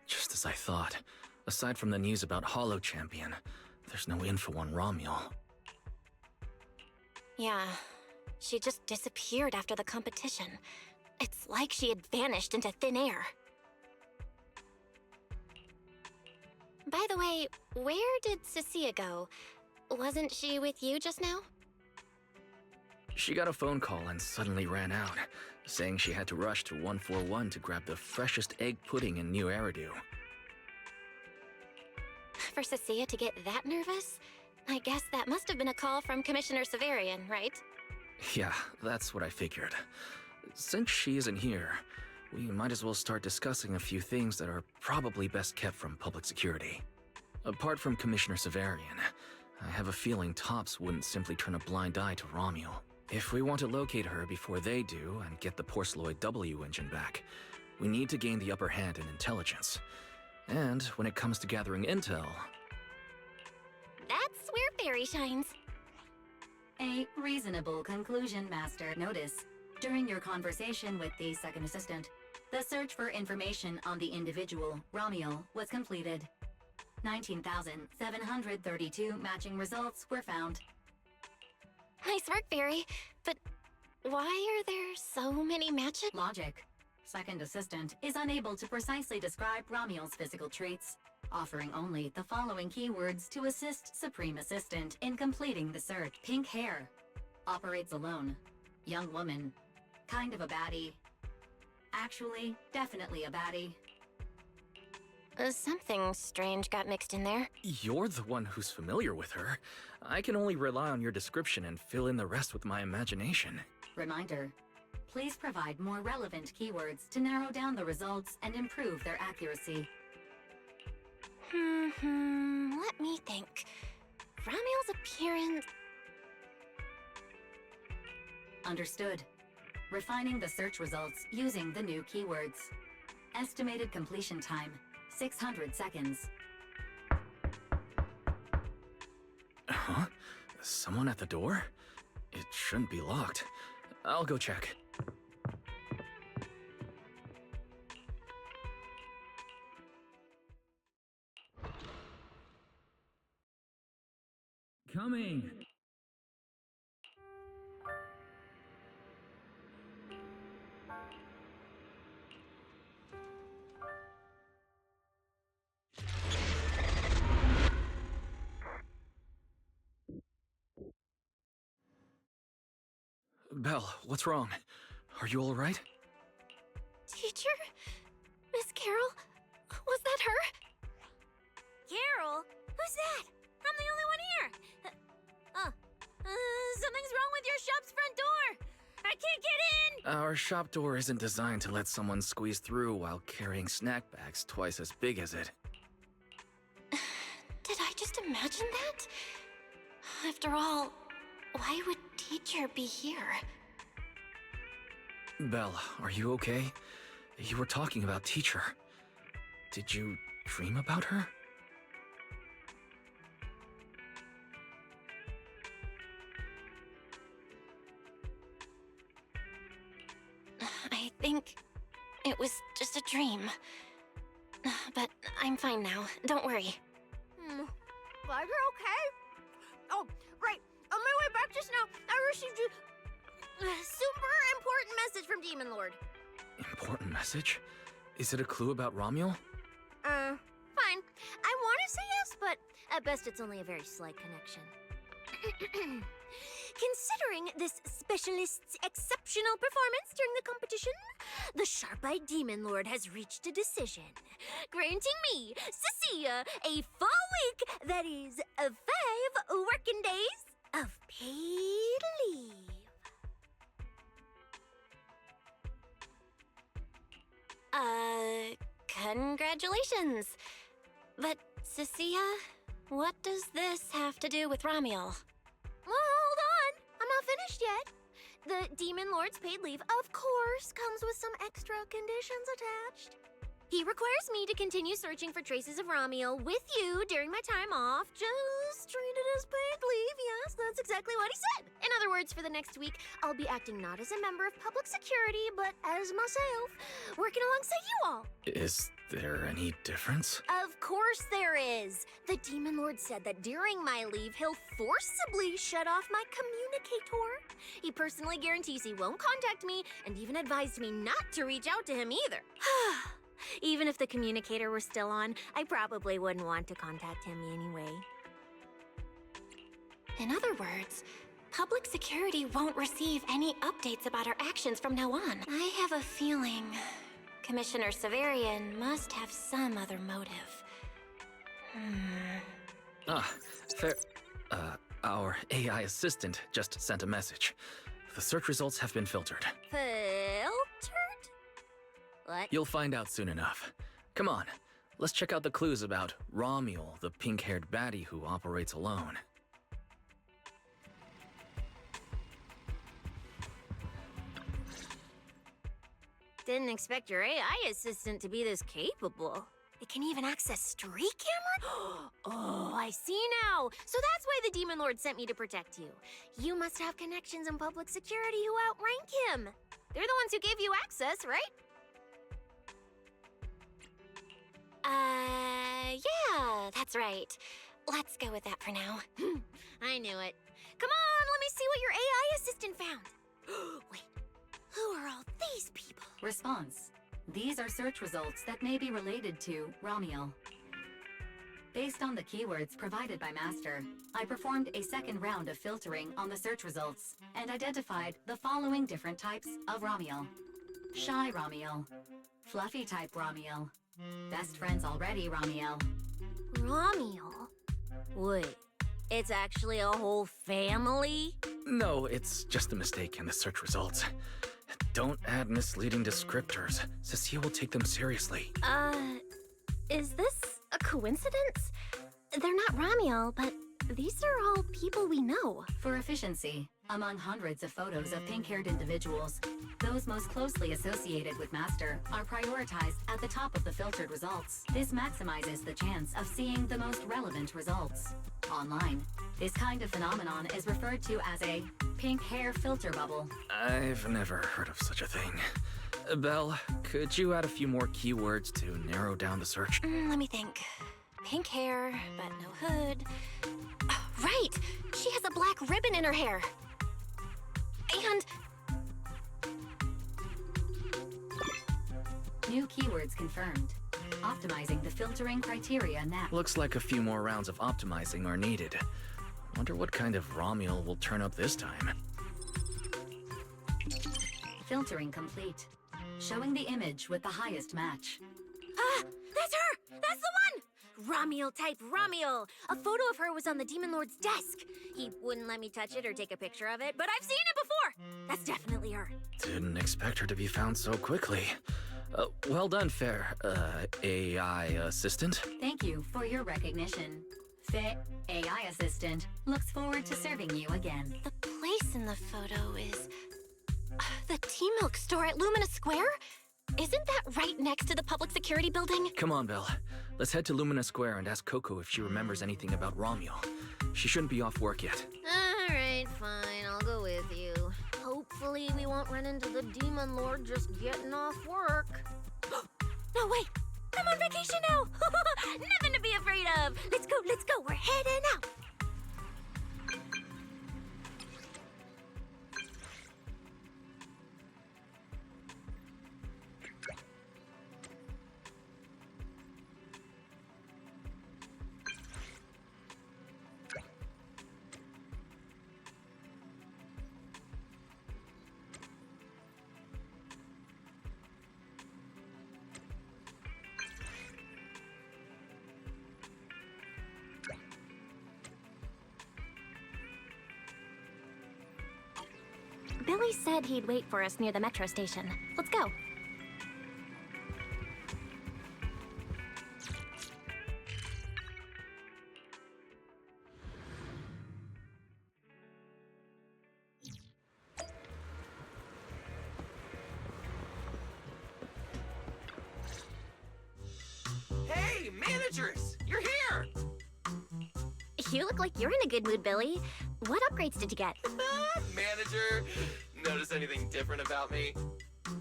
Just as I thought. Aside from the news about Hollow Champion, there's no info on Romuald. Yeah, she just disappeared after the competition. It's like she had vanished into thin air. By the way, where did Cecilia go? Wasn't she with you just now? She got a phone call and suddenly ran out, saying she had to rush to 141 to grab the freshest egg pudding in New Eridan. For Cecilia to get that nervous? I guess that must have been a call from Commissioner Severian, right? Yeah, that's what I figured. Since she isn't here, we might as well start discussing a few things that are probably best kept from public security. Apart from Commissioner Severian, I have a feeling Tops wouldn't simply turn a blind eye to Romuald. If we want to locate her before they do and get the Porceloid W engine back, we need to gain the upper hand in intelligence. And when it comes to gathering intel... That's where Fairy shines. A reasonable conclusion, Master. Notice, during your conversation with the second assistant, the search for information on the individual, Romuald, was completed. 19,732 matching results were found. Nice work, Fairy. But why are there so many matches? Logic. Second assistant is unable to precisely describe Romuald's physical traits, offering only the following keywords to assist Supreme Assistant in completing the search. Pink hair. Operates alone. Young woman. Kind of a baddie. Actually, definitely a baddie. Something strange got mixed in there. You're the one who's familiar with her. I can only rely on your description and fill in the rest with my imagination. Reminder. Please provide more relevant keywords to narrow down the results and improve their accuracy. Let me think. Romuald's appearance... Understood. Refining the search results using the new keywords. Estimated completion time, 600 seconds. Huh? Someone at the door? It shouldn't be locked. I'll go check. Coming! Belle, what's wrong? Are you alright? Teacher? Miss Carol? Was that her? Carol? Who's that? I'm the only one here. Something's wrong with your shop's front door. I can't get in. Our shop door isn't designed to let someone squeeze through while carrying snack bags twice as big as it. Did I just imagine that? After all, why would Teacher be here? Belle, are you okay? You were talking about Teacher. Did you dream about her? I think it was just a dream. But I'm fine now. Don't worry. Glad you're okay. Oh, right. On my way back just now, I received a super important message from Demon Lord. Important message? Is it a clue about Romuald? Fine. I want to say yes, but at best it's only a very slight connection. Considering this specialist's exceptional performance during the competition, the sharp-eyed Demon Lord has reached a decision, granting me, Cecilia, a full week, that is, 5 working days, of paid leave. Congratulations. But, Cecilia, what does this have to do with Romuald? Well, hold on. I'm not finished yet. The Demon Lord's paid leave, of course, comes with some extra conditions attached. He requires me to continue searching for traces of Ramiel with you during my time off. Just treat it as paid leave. Yes, that's exactly what he said. In other words, for the next week, I'll be acting not as a member of public security, but as myself, working alongside you all. Is there any difference? Of course there is. The Demon Lord said that during my leave, he'll forcibly shut off my communicator. He personally guarantees he won't contact me, and even advised me not to reach out to him either. Even if the communicator were still on, I probably wouldn't want to contact him anyway. In other words, public security won't receive any updates about our actions from now on. I have a feeling Commissioner Severian must have some other motive. Fair. Our AI assistant just sent a message. The search results have been filtered. Filtered? What? You'll find out soon enough. Come on, let's check out the clues about Ramiel, the pink-haired baddie who operates alone. Didn't expect your AI assistant to be this capable. It can even access street cameras? Oh, I see now. So that's why the Demon Lord sent me to protect you. You must have connections in public security who outrank him. They're the ones who gave you access, right? Yeah, that's right. Let's go with that for now. I knew it. Come on, let me see what your AI assistant found. Wait, who are all these people? Response. These are search results that may be related to Ramiel. Based on the keywords provided by Master, I performed a second round of filtering on the search results and identified the following different types of Ramiel. Shy Ramiel, Fluffy type Ramiel, Best friends already Ramiel. Ramiel? Wait, it's actually a whole family? No, it's just a mistake in the search results. Don't add misleading descriptors. Cecilia will take them seriously. Is this a coincidence? They're not Ramiel, but these are all people we know. For efficiency, among hundreds of photos of pink-haired individuals, those most closely associated with Master are prioritized at the top of the filtered results. This maximizes the chance of seeing the most relevant results. Online, this kind of phenomenon is referred to as a pink hair filter bubble. I've never heard of such a thing. Belle, could you add a few more keywords to narrow down the search? Let me think. Pink hair, but no hood. Oh, right! She has a black ribbon in her hair. And New keywords confirmed. Optimizing the filtering criteria now. Looks like a few more rounds of optimizing are needed. Wonder what kind of Ramiel will turn up this time. Filtering complete. Showing the image with the highest match. Ah, that's her! That's the one! Ramiel type Ramiel! A photo of her was on the Demon Lord's desk. He wouldn't let me touch it or take a picture of it, but I've seen it before! That's definitely her. Didn't expect her to be found so quickly. Well done, Fair, AI assistant. Thank you for your recognition. Fit AI assistant looks forward to serving you again. the place in the photo is the Tea Milk store at Lumina Square? Isn't that right next to the public security building? Come on, Belle. Let's head to Lumina Square and ask Coco if she remembers anything about Ramiel. She shouldn't be off work yet. Alright, fine, I'll go with you. Hopefully we won't run into the Demon Lord just getting off work. No, wait! I'm on vacation now! Nothing to be afraid of! Let's go, we're heading out! Billy said he'd wait for us near the metro station. Let's go. Managers, you're here! You look like you're in a good mood, Billy. What upgrades did you get? Manager, notice anything different about me?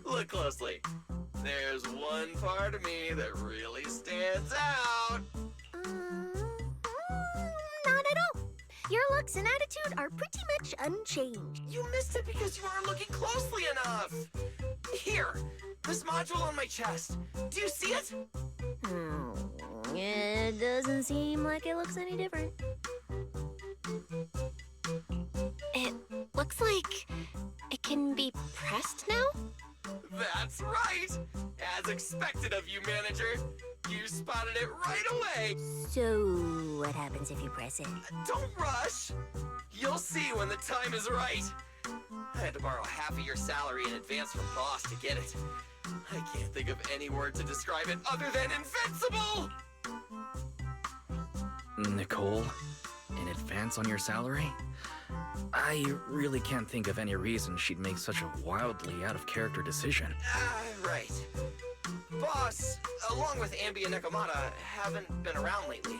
Look closely. There's one part of me that really stands out. Not at all. Your looks and attitude are pretty much unchanged. You missed it because you aren't looking closely enough. Here, this module on my chest. Do you see it? It doesn't seem like it looks any different. It looks like it can be pressed now? That's right! As expected of you, Manager. You spotted it right away. So, what happens if you press it? Don't rush. You'll see when the time is right. I had to borrow half of your salary in advance from boss to get it. I can't think of any word to describe it other than invincible! Nicole, in advance on your salary? I really can't think of any reason she'd make such a wildly out-of-character decision. Right. Boss, along with Ambi and Nekomata, haven't been around lately.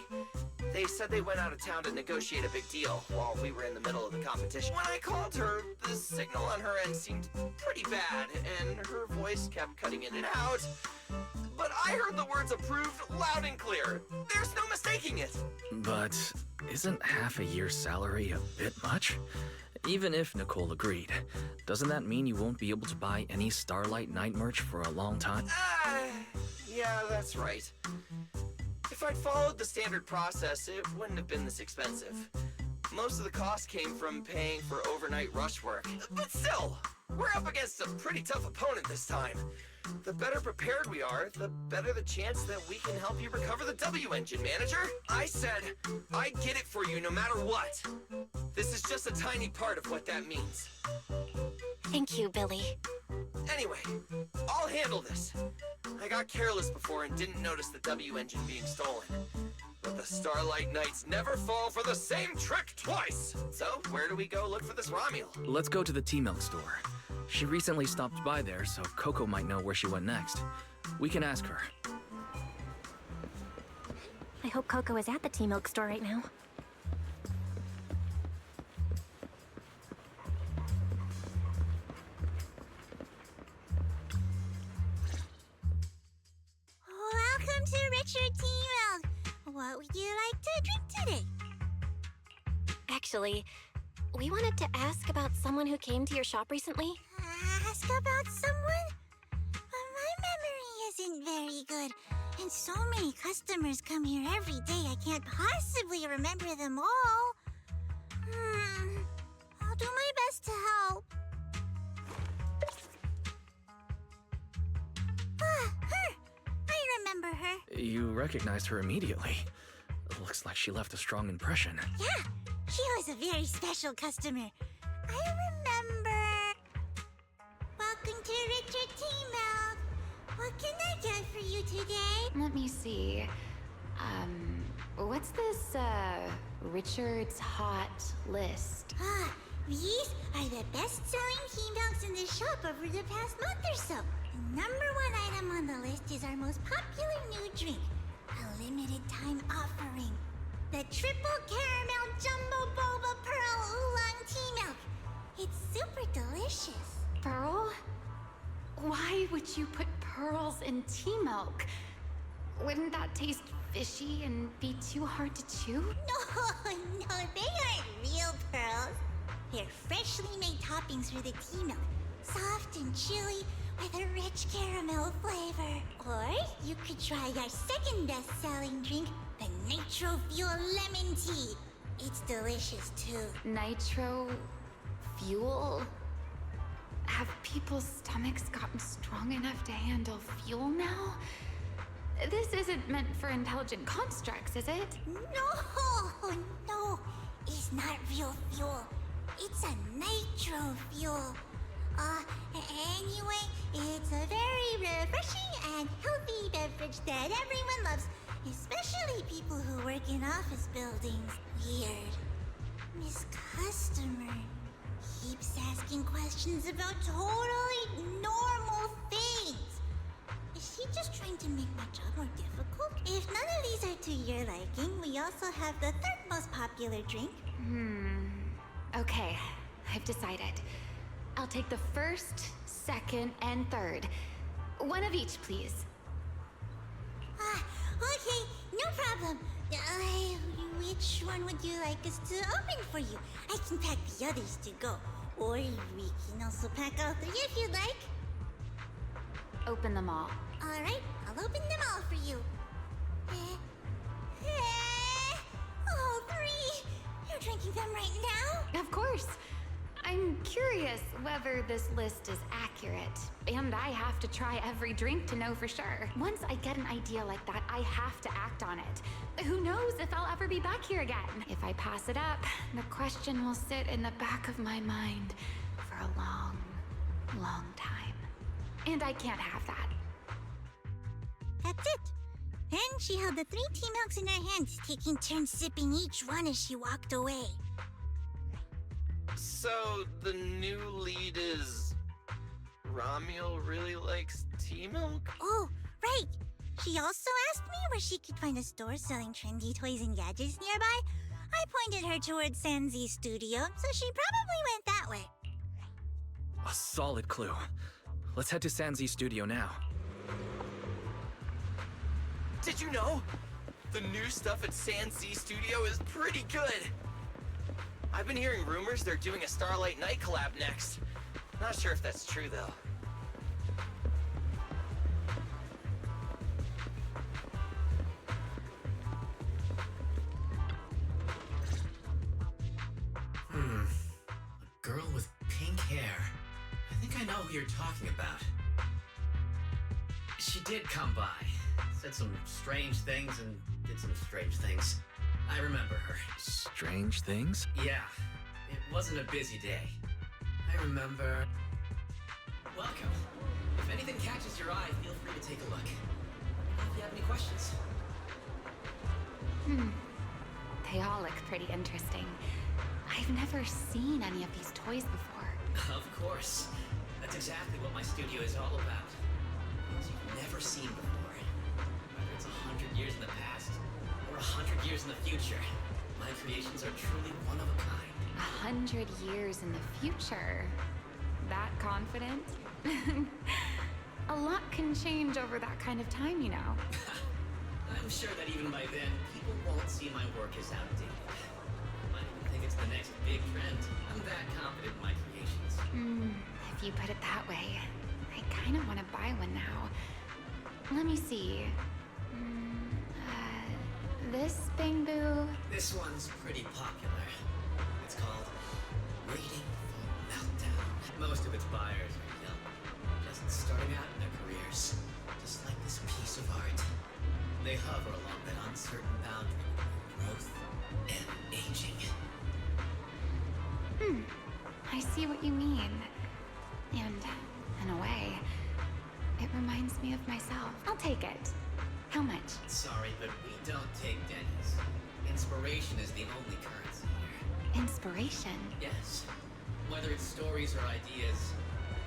They said they went out of town to negotiate a big deal while we were in the middle of the competition. When I called her, the signal on her end seemed pretty bad, and her voice kept cutting in and out. But I heard the words approved loud and clear. There's no mistaking it. But isn't half a year's salary a bit much? Even if Nicole agreed, doesn't that mean you won't be able to buy any Starlight Night merch for a long time? Yeah, that's right. If I'd followed the standard process, it wouldn't have been this expensive. Most of the cost came from paying for overnight rush work. But still, we're up against a pretty tough opponent this time. The better prepared we are, the better the chance that we can help you recover the W engine, Manager. I said I'd get it for you no matter what. This is just a tiny part of what that means. Thank you, Billy. Anyway, I'll handle this. I got careless before and didn't notice the W engine being stolen. But the Starlight Knights never fall for the same trick twice! So, where do we go look for this Romule? Let's go to the T-Milk store. She recently stopped by there, so Coco might know where she went next. We can ask her. I hope Coco is at the T-Milk store right now. Welcome to Richard T-Milk. What would you like to drink today? Actually, we wanted to ask about someone who came to your shop recently. Ask about someone? My memory isn't very good, and so many customers come here every day I can't possibly remember them all. I'll do my best to help. Her! I remember her. You recognized her immediately. Looks like she left a strong impression. Yeah, she was a very special customer. I remember. Welcome to Richard T-Milk. What can I get for you today? Let me see. What's this, Richard's Hot List? These are the best-selling T-Milks in the shop over the past month or so. The number one item on the list is our most popular new drink, a limited-time offering. The Triple Caramel Jumbo Boba Pearl Oolong T-Milk. It's super delicious. Pearl? Why would you put pearls in tea milk? Wouldn't that taste fishy and be too hard to chew? No, they aren't real pearls. They're freshly made toppings for the tea milk, soft and chewy with a rich caramel flavor. Or you could try our second best-selling drink, the Nitro Fuel Lemon Tea. It's delicious too. Nitro fuel? Have people's stomachs gotten strong enough to handle fuel now? This isn't meant for intelligent constructs, is it? No, it's not real fuel. It's a nitro fuel. Anyway, it's a very refreshing and healthy beverage that everyone loves, especially people who work in office buildings. Weird. Miss Customer keeps asking questions about totally normal things. Is she he just trying to make my job more difficult? If none of these are to your liking, we also have the third most popular drink. Okay, I've decided. I'll take the first, second, and third. One of each, please. Okay, no problem. Which one would you like us to open for you? I can pack the others to go. Or we can also pack all three if you'd like. Open them all. Alright, I'll open them all for you. All three? You're drinking them right now? Of course. I'm curious whether this list is accurate, and I have to try every drink to know for sure. Once I get an idea like that, I have to act on it. Who knows if I'll ever be back here again? If I pass it up, the question will sit in the back of my mind for a long, long time. And I can't have that. That's it. Then she held the 3 tea milks in her hands, taking turns sipping each one as she walked away. So, the new lead is... Ramiel really likes tea milk? Oh, right. She also asked me where she could find a store selling trendy toys and gadgets nearby. I pointed her towards ZZZ Studio, so she probably went that way. A solid clue. Let's head to ZZZ Studio now. Did you know? The new stuff at ZZZ Studio is pretty good. I've been hearing rumors they're doing a Starlight Night collab next. Not sure if that's true, though. A girl with pink hair. I think I know who you're talking about. She did come by. Said some strange things and did some strange things. I remember her. Strange things? Yeah, it wasn't a busy day. I remember... Welcome. If anything catches your eye, feel free to take a look. If you have any questions. They all look pretty interesting. I've never seen any of these toys before. Of course. That's exactly what my studio is all about. Things you've never seen before. Whether it's 100 years in the past or 100 years in the future, my creations are truly one of a kind. 100 years in the future? That confident? A lot can change over that kind of time, you know. I'm sure that even by then, people won't see my work as outdated. Might even think it's the next big trend. I'm that confident in my creations. If you put it that way, I kind of want to buy one now. Let me see. This bamboo. This one's pretty popular. It's called Waiting for Meltdown. Most of its buyers are young, just starting out in their careers, just like this piece of art. They hover along that uncertain boundary between growth and aging. I see what you mean. And, in a way, it reminds me of myself. I'll take it. How much? Sorry, but we don't take pennies. Inspiration is the only currency here. Inspiration? Yes. Whether it's stories or ideas,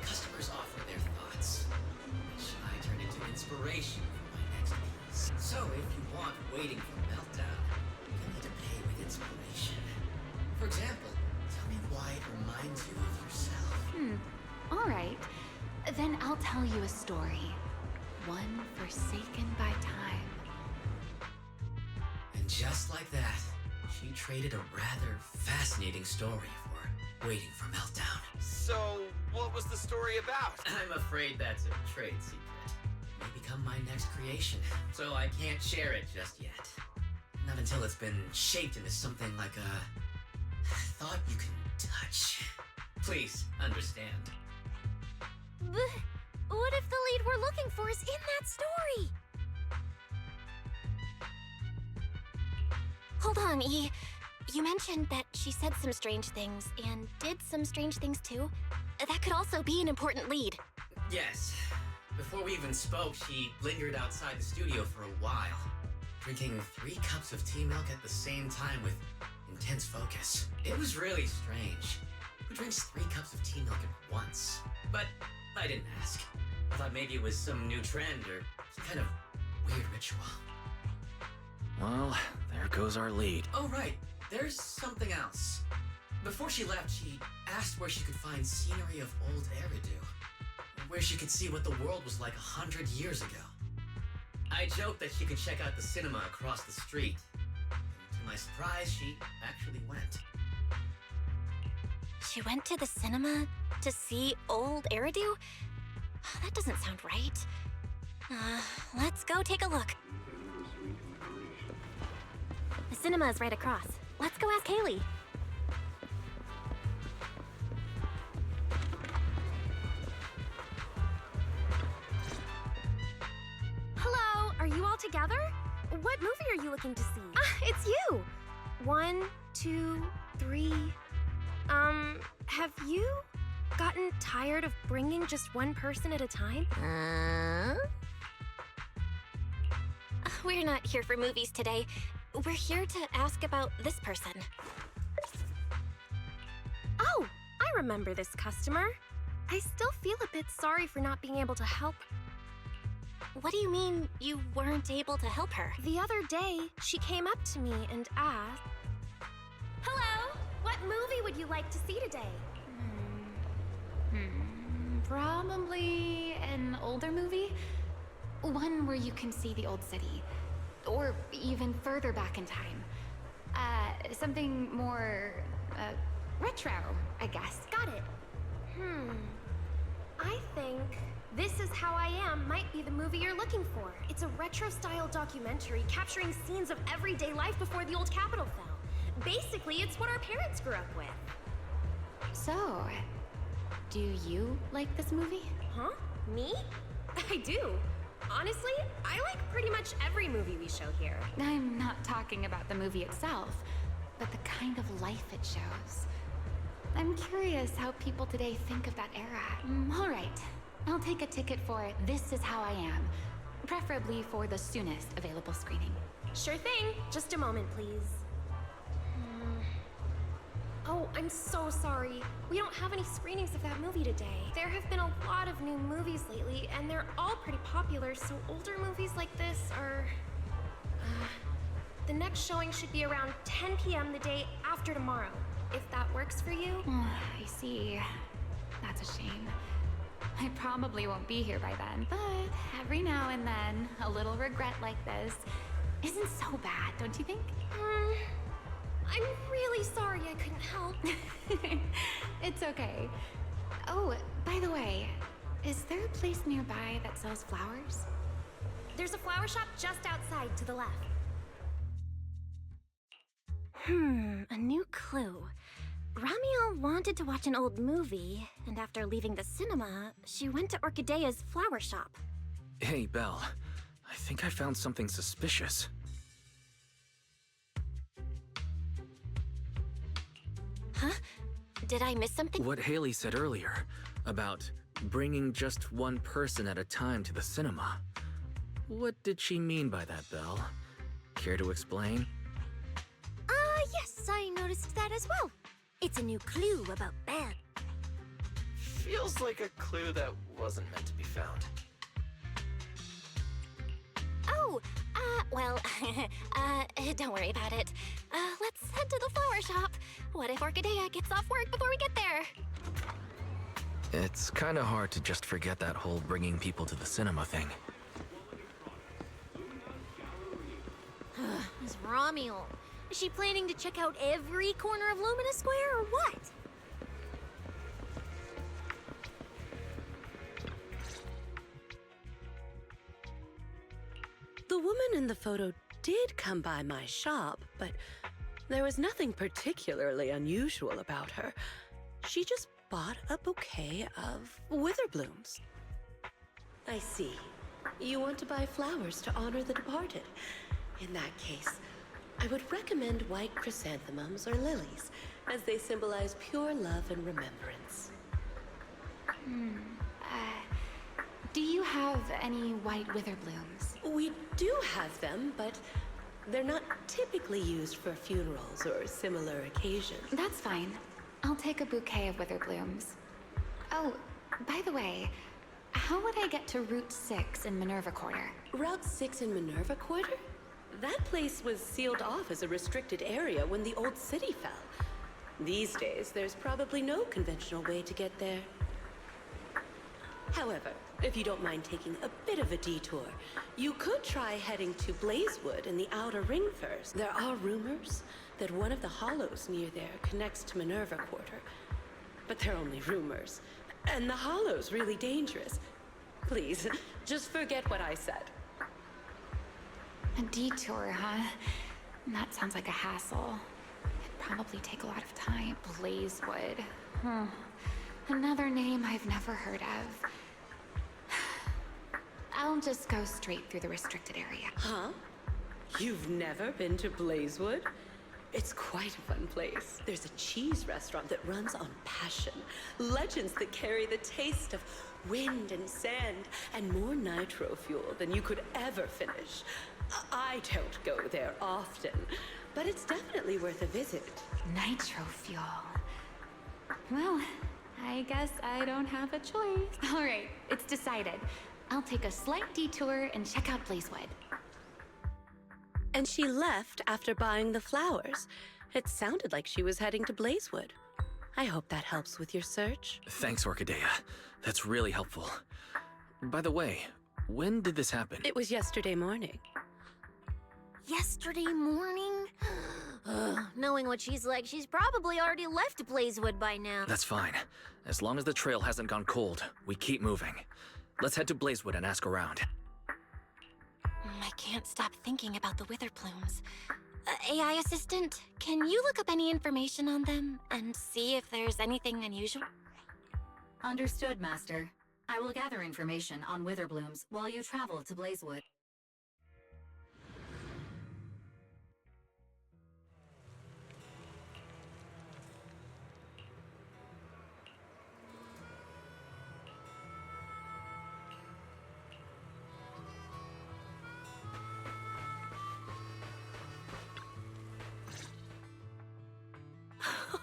customers offer their thoughts, which I turn into inspiration for my next piece. So if you want Waiting for Meltdown, you'll need to pay with inspiration. For example, tell me why it reminds you of yourself. All right. Then I'll tell you a story. One forsaken by time. And just like that, she traded a rather fascinating story for Waiting for Meltdown. So, what was the story about? I'm afraid that's a trade secret. It may become my next creation, so I can't share it just yet. Not until it's been shaped into something like a thought you can touch. Please, understand. What if the lead we're looking for is in that story? Hold on, E. You mentioned that she said some strange things and did some strange things too. That could also be an important lead. Yes. Before we even spoke, she lingered outside the studio for a while, drinking 3 cups of tea milk at the same time with intense focus. It was really strange. Who drinks 3 cups of tea milk at once? But I didn't ask. I thought maybe it was some new trend or some kind of weird ritual. Well, there goes our lead. Oh, right. There's something else. Before she left, she asked where she could find scenery of old Eridan, where she could see what the world was like 100 years ago. I joked that she could check out the cinema across the street. And to my surprise, she actually went. She went to the cinema to see old Eridu? That doesn't sound right. Let's go take a look. The cinema is right across. Let's go ask Haley. Hello, are you all together? What movie are you looking to see? It's you! 1, 2, 3... have you gotten tired of bringing just one person at a time? We're not here for movies today. We're here to ask about this person. Oh, I remember this customer. I still feel a bit sorry for not being able to help. What do you mean you weren't able to help her? The other day, she came up to me and asked, "Hello, what movie would you like to see today?" Probably an older movie. One where you can see the old city. Or even further back in time. Something more, retro, I guess. Got it. I think This Is How I Am might be the movie you're looking for. It's a retro-style documentary capturing scenes of everyday life before the old Capitol fell. Basically, it's what our parents grew up with. So, do you like this movie? Huh? Me? I do. Honestly, I like pretty much every movie we show here. I'm not talking about the movie itself, but the kind of life it shows. I'm curious how people today think of that era. All right, I'll take a ticket for This Is How I Am, preferably for the soonest available screening. Sure thing. Just a moment, please. Oh, I'm so sorry. We don't have any screenings of that movie today. There have been a lot of new movies lately, and they're all pretty popular, so older movies like this are... the next showing should be around 10 p.m. the day after tomorrow, if that works for you. I see. That's a shame. I probably won't be here by then, but every now and then, a little regret like this isn't so bad, don't you think? I'm really sorry I couldn't help. It's okay. Oh, by the way, is there a place nearby that sells flowers? There's a flower shop just outside to the left. A new clue. Ramiel wanted to watch an old movie, and after leaving the cinema, she went to Orchidea's flower shop. Hey, Belle. I think I found something suspicious. Huh? Did I miss something? What Haley said earlier about bringing just one person at a time to the cinema. What did she mean by that, Belle? Care to explain? Yes, I noticed that as well. It's a new clue about Belle. Feels like a clue that wasn't meant to be found. Oh, well, don't worry about it. Let's head to the flower shop. What if Orchidea gets off work before we get there? It's kinda hard to just forget that whole bringing people to the cinema thing. Is Ramiel? Is she planning to check out every corner of Lumina Square or what? The woman in the photo did come by my shop, but there was nothing particularly unusual about her. She just bought a bouquet of wither blooms. I see. You want to buy flowers to honor the departed. In that case, I would recommend white chrysanthemums or lilies, as they symbolize pure love and remembrance. Do you have any white wither blooms? We do have them, but they're not typically used for funerals or similar occasions. That's fine. I'll take a bouquet of wither blooms. Oh, by the way, how would I get to Route 6 in Minerva Quarter? Route 6 in Minerva Quarter? That place was sealed off as a restricted area when the old city fell. These days, there's probably no conventional way to get there. However, if you don't mind taking a bit of a detour, you could try heading to Blazewood in the Outer Ring first. There are rumors that one of the hollows near there connects to Minerva Quarter. But they're only rumors. And the hollow's really dangerous. Please, just forget what I said. A detour, huh? That sounds like a hassle. It'd probably take a lot of time. Blazewood. Another name I've never heard of. I'll just go straight through the restricted area. Huh? You've never been to Blazewood? It's quite a fun place. There's a cheese restaurant that runs on passion. Legends that carry the taste of wind and sand and more nitro fuel than you could ever finish. I don't go there often, but it's definitely worth a visit. Nitro fuel. Well, I guess I don't have a choice. All right, it's decided. I'll take a slight detour and check out Blazewood. And she left after buying the flowers. It sounded like she was heading to Blazewood. I hope that helps with your search. Thanks, Orchidea. That's really helpful. By the way, when did this happen? It was yesterday morning. Yesterday morning? Knowing what she's like, she's probably already left Blazewood by now. That's fine. As long as the trail hasn't gone cold, we keep moving. Let's head to Blazewood and ask around. I can't stop thinking about the wither plumes. AI assistant, can you look up any information on them and see if there's anything unusual? Understood, Master. I will gather information on Witherblooms while you travel to Blazewood.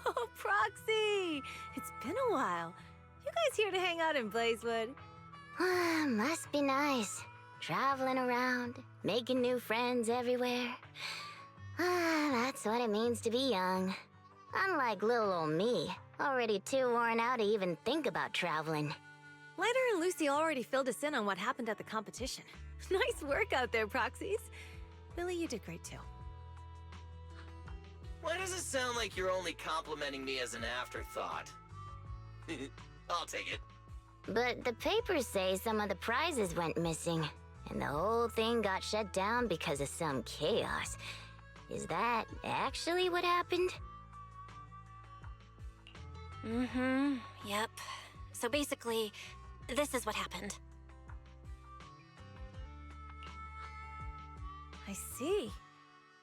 Oh, Proxy! It's been a while. You guys here to hang out in Blazewood? Must be nice. Traveling around, making new friends everywhere. That's what it means to be young. Unlike little old me, already too worn out to even think about traveling. Lighter and Lucy already filled us in on what happened at the competition. Nice work out there, Proxies. Billy, you did great too. Why does it sound like you're only complimenting me as an afterthought? I'll take it. But the papers say some of the prizes went missing, and the whole thing got shut down because of some chaos. Is that actually what happened? Yep. So basically, this is what happened. I see.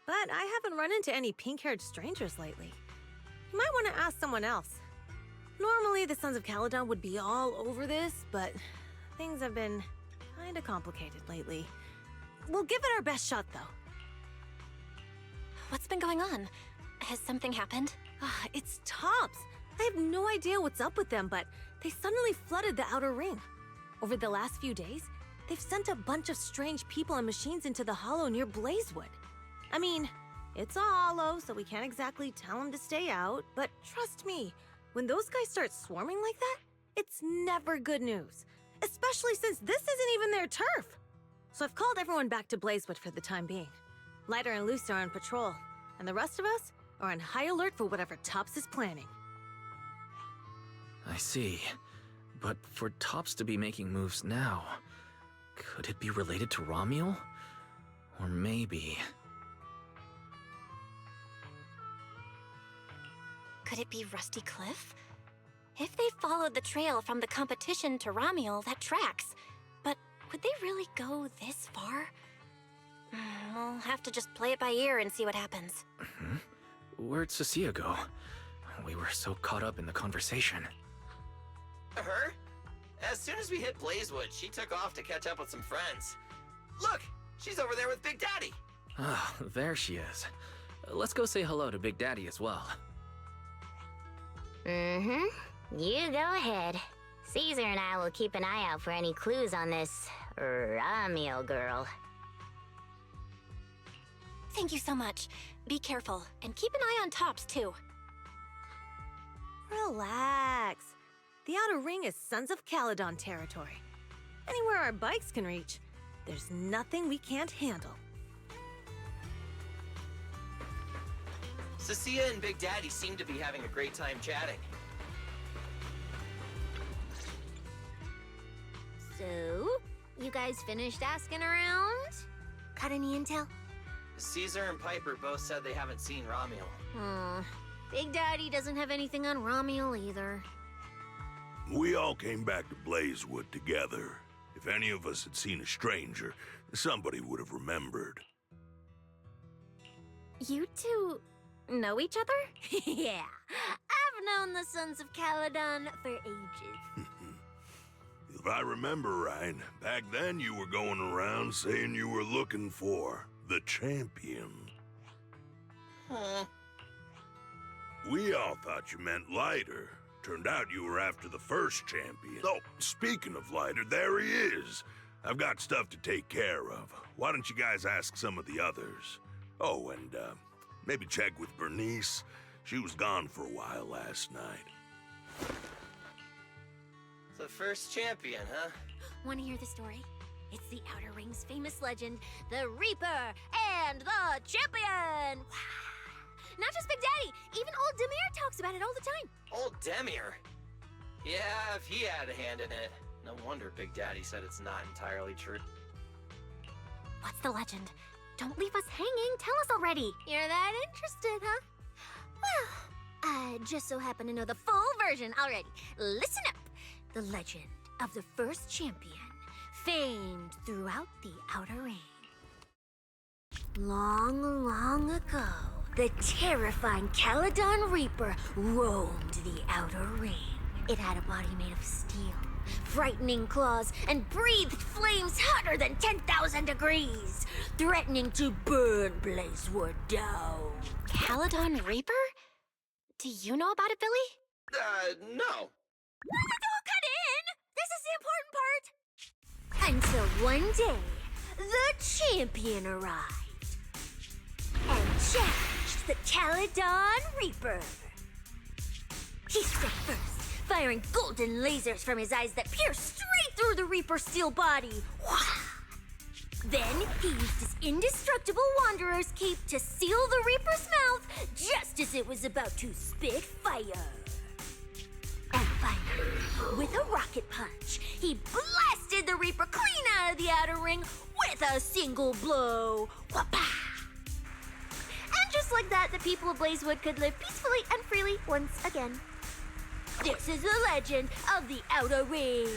But I haven't run into any pink-haired strangers lately. You might want to ask someone else. Normally, the Sons of Caledon would be all over this, but things have been kinda complicated lately. We'll give it our best shot, though. What's been going on? Has something happened? It's Tops. I have no idea what's up with them, but they suddenly flooded the Outer Ring. Over the last few days, they've sent a bunch of strange people and machines into the hollow near Blazewood. I mean, it's a hollow, so we can't exactly tell them to stay out, but trust me, when those guys start swarming like that, it's never good news. Especially since this isn't even their turf. So I've called everyone back to Blazewood for the time being. Lighter and Lucy are on patrol, and the rest of us are on high alert for whatever Tops is planning. I see. But for Tops to be making moves now, could it be related to Romuel? Or maybe... Could it be Rusty Cliff? If they followed the trail from the competition to Romuel, that tracks. But would they really go this far? We'll have to just play it by ear and see what happens. Where'd Cecilia go? We were so caught up in the conversation. Her? As soon as we hit Blazewood, she took off to catch up with some friends. Look! She's over there with Big Daddy! Ah, there she is. Let's go say hello to Big Daddy as well. You go ahead. Caesar and I will keep an eye out for any clues on this Ramiel girl. Thank you so much. Be careful, and keep an eye on Tops, too. Relax. The Outer Ring is Sons of Caledon territory. Anywhere our bikes can reach, there's nothing we can't handle. Cecilia and Big Daddy seem to be having a great time chatting. So, you guys finished asking around? Got any intel? Caesar and Piper both said they haven't seen Ramiel. Big Daddy doesn't have anything on Ramiel either. We all came back to Blazewood together. If any of us had seen a stranger, somebody would have remembered. You two know each other? Yeah, I've known the Sons of Caledon for ages. If I remember right, back then you were going around saying you were looking for the champion. Huh. We all thought you meant Lighter. Turned out you were after the first champion. Oh, speaking of Lighter, there he is. I've got stuff to take care of. Why don't you guys ask some of the others? Oh, and maybe check with Bernice. She was gone for a while last night. The first champion, huh? Want to hear the story? It's the Outer Ring's famous legend, the Reaper and the Champion! Wow. Not just Big Daddy, even old Demir talks about it all the time. Old Demir? Yeah, if he had a hand in it. No wonder Big Daddy said it's not entirely true. What's the legend? Don't leave us hanging. Tell us already. You're that interested, huh? Well, I just so happen to know the full version already. Listen up. The legend of the first champion, famed throughout the Outer Ring. Long, long ago, the terrifying Caledon Reaper roamed the Outer Ring. It had a body made of steel, frightening claws, and breathed flames hotter than 10,000 degrees, threatening to burn Blazewood down. Caledon Reaper? Do you know about it, Billy? No. Don't cut in! This is the important part! Until one day, the champion arrived and challenged the Caledon Reaper. He struck first, firing golden lasers from his eyes that pierced straight through the Reaper's steel body. Then he used his indestructible Wanderer's cape to seal the Reaper's mouth just as it was about to spit fire. And finally, with a rocket punch, he blasted the Reaper clean out of the Outer Ring with a single blow. Whapa! And just like that, the people of Blazewood could live peacefully and freely once again. This is the legend of the Outer Ring.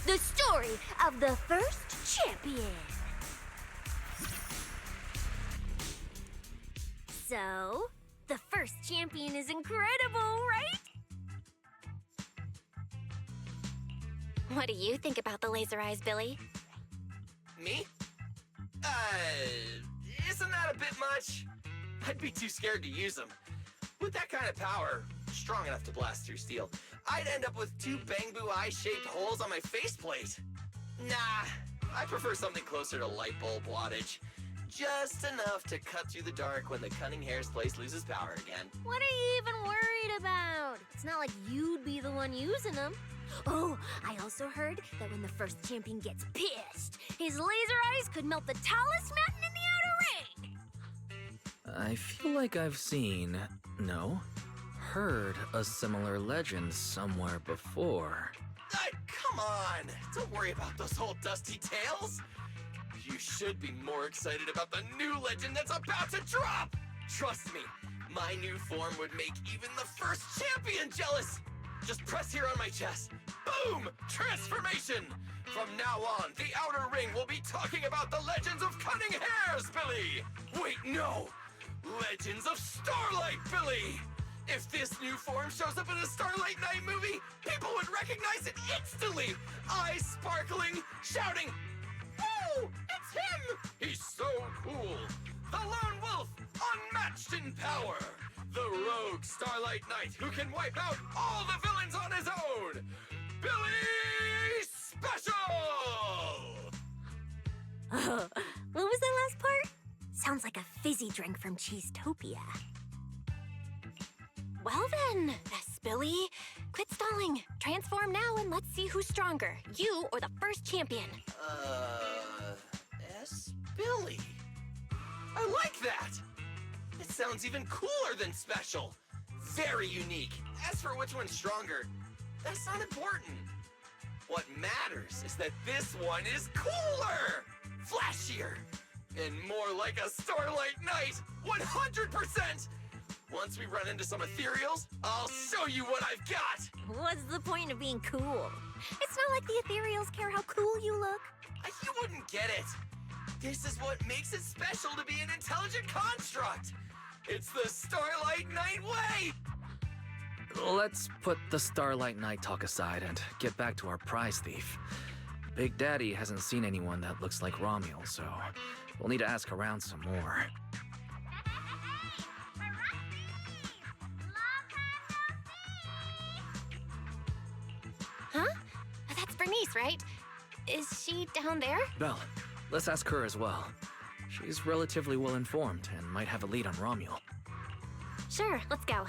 The story of the first champion. So, the first champion is incredible, right? What do you think about the laser eyes, Billy? Me? Isn't that a bit much? I'd be too scared to use them. With that kind of power, strong enough to blast through steel, I'd end up with 2 bamboo eye-shaped holes on my faceplate. Nah, I prefer something closer to light bulb wattage. Just enough to cut through the dark when the cunning hair's place loses power again. What are you even worried about? It's not like you'd be the one using them. Oh, I also heard that when the first champion gets pissed, his laser eyes could melt the tallest mountain in the Outer Ring. I feel like I've seen, no, heard a similar legend somewhere before. Come on! Don't worry about those old dusty tales! You should be more excited about the new legend that's about to drop! Trust me, my new form would make even the first champion jealous! Just press here on my chest. Boom! Transformation! From now on, the Outer Ring will be talking about the legends of Cunning Hairs, Billy! Wait, no! Legends of Starlight, Billy! If this new form shows up in a Starlight Night movie, people would recognize it instantly! Eyes sparkling, shouting, "Oh, it's him! He's so cool! The Lone Wolf, unmatched in power! The rogue Starlight Knight who can wipe out all the villains on his own! Billy Special! What was that last part? Sounds like a fizzy drink from Cheesetopia. Well then, Billy, quit stalling. Transform now and let's see who's stronger, you or the first champion. Billy. I like that! It sounds even cooler than special. Very unique. As for which one's stronger, that's not important. What matters is that this one is cooler, flashier, and more like a Starlight Knight, 100%! Once we run into some ethereals, I'll show you what I've got! What's the point of being cool? It's not like the ethereals care how cool you look. You wouldn't get it. This is what makes it special to be an intelligent construct. It's the Starlight Knight way! Let's put the Starlight Knight talk aside and get back to our prize thief. Big Daddy hasn't seen anyone that looks like Romuald, so we'll need to ask around some more. Huh? That's Bernice, right? Is she down there? Belle, let's ask her as well. She's relatively well informed and might have a lead on Romuald. Sure, let's go.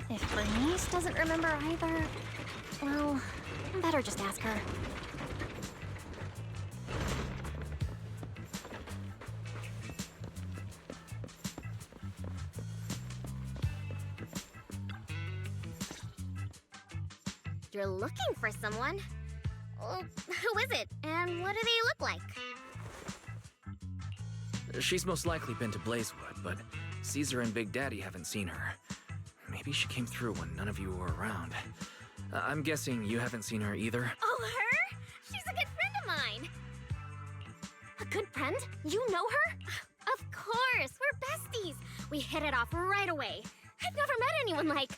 If Bernice doesn't remember either, well, better just ask her. You're looking for someone? Well, who is it, and what do they look like? She's most likely been to Blazewood, but Caesar and Big Daddy haven't seen her. Maybe she came through when none of you were around. I'm guessing you haven't seen her either? Oh, her? She's a good friend of mine. A good friend? You know her? Of course, we're besties. We hit it off right away. I've never met anyone like...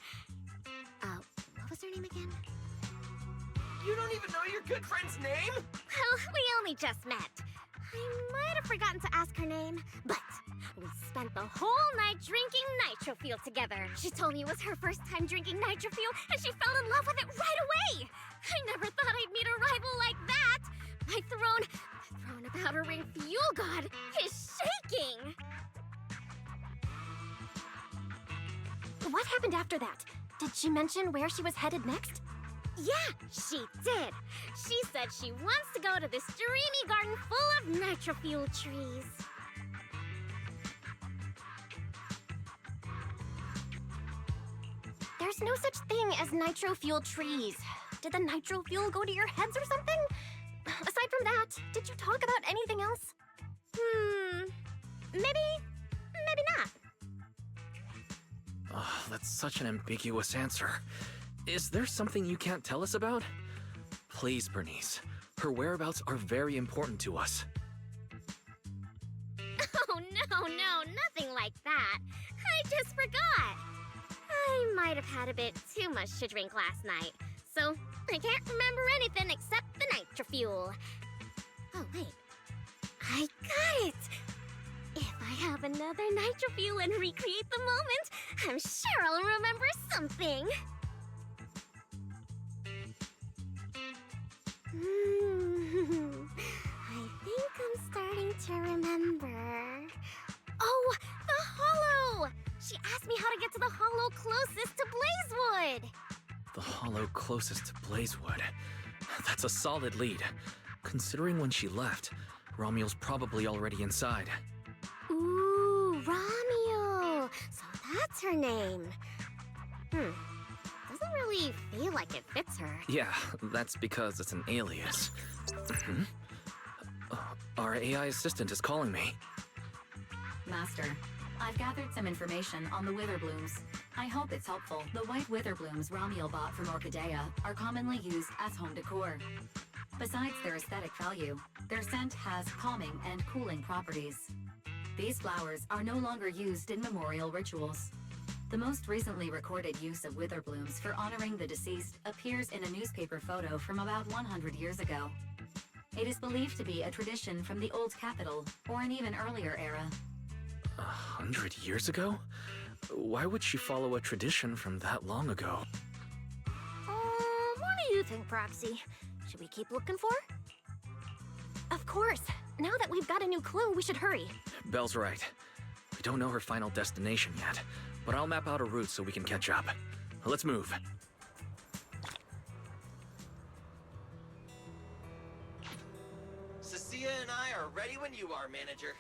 what was her name again? You don't even know your good friend's name? Well, we only just met. I might have forgotten to ask her name, but we spent the whole night drinking nitro fuel together. She told me it was her first time drinking nitro fuel, and she fell in love with it right away. I never thought I'd meet a rival like that. My throne about her ring fuel god is shaking. What happened after that? Did she mention where she was headed next? Yeah, she did. She said she wants to go to this dreamy garden full of nitro fuel trees. There's no such thing as nitro fuel trees. Did the nitro fuel go to your heads or something? Aside from that, did you talk about anything else? Maybe not. Oh, that's such an ambiguous answer. Is there something you can't tell us about? Please, Bernice. Her whereabouts are very important to us. Oh, no, nothing like that. I just forgot. I might have had a bit too much to drink last night, so I can't remember anything except the nitro fuel. Oh, wait. I got it! If I have another nitro fuel and recreate the moment, I'm sure I'll remember something. I think I'm starting to remember. Oh, the hollow! She asked me how to get to the hollow closest to Blazewood. The hollow closest to Blazewood. That's a solid lead. Considering when she left, Romuald's probably already inside. Ooh, Romuald! So that's her name. Doesn't really feel like it fits her. Yeah, that's because it's an alias. Our AI assistant is calling me. Master, I've gathered some information on the Witherblooms. I hope it's helpful. The white Witherblooms Romuald bought from Orchidea are commonly used as home decor. Besides their aesthetic value, their scent has calming and cooling properties. These flowers are no longer used in memorial rituals. The most recently recorded use of Witherblooms for honoring the deceased appears in a newspaper photo from about 100 years ago. It is believed to be a tradition from the Old Capital, or an even earlier era. 100 years ago? Why would she follow a tradition from that long ago? What do you think, Proxy? Should we keep looking for her? Of course. Now that we've got a new clue, we should hurry. Belle's right. We don't know her final destination yet, but I'll map out a route so we can catch up. Let's move. Cecilia and I are ready when you are, Manager.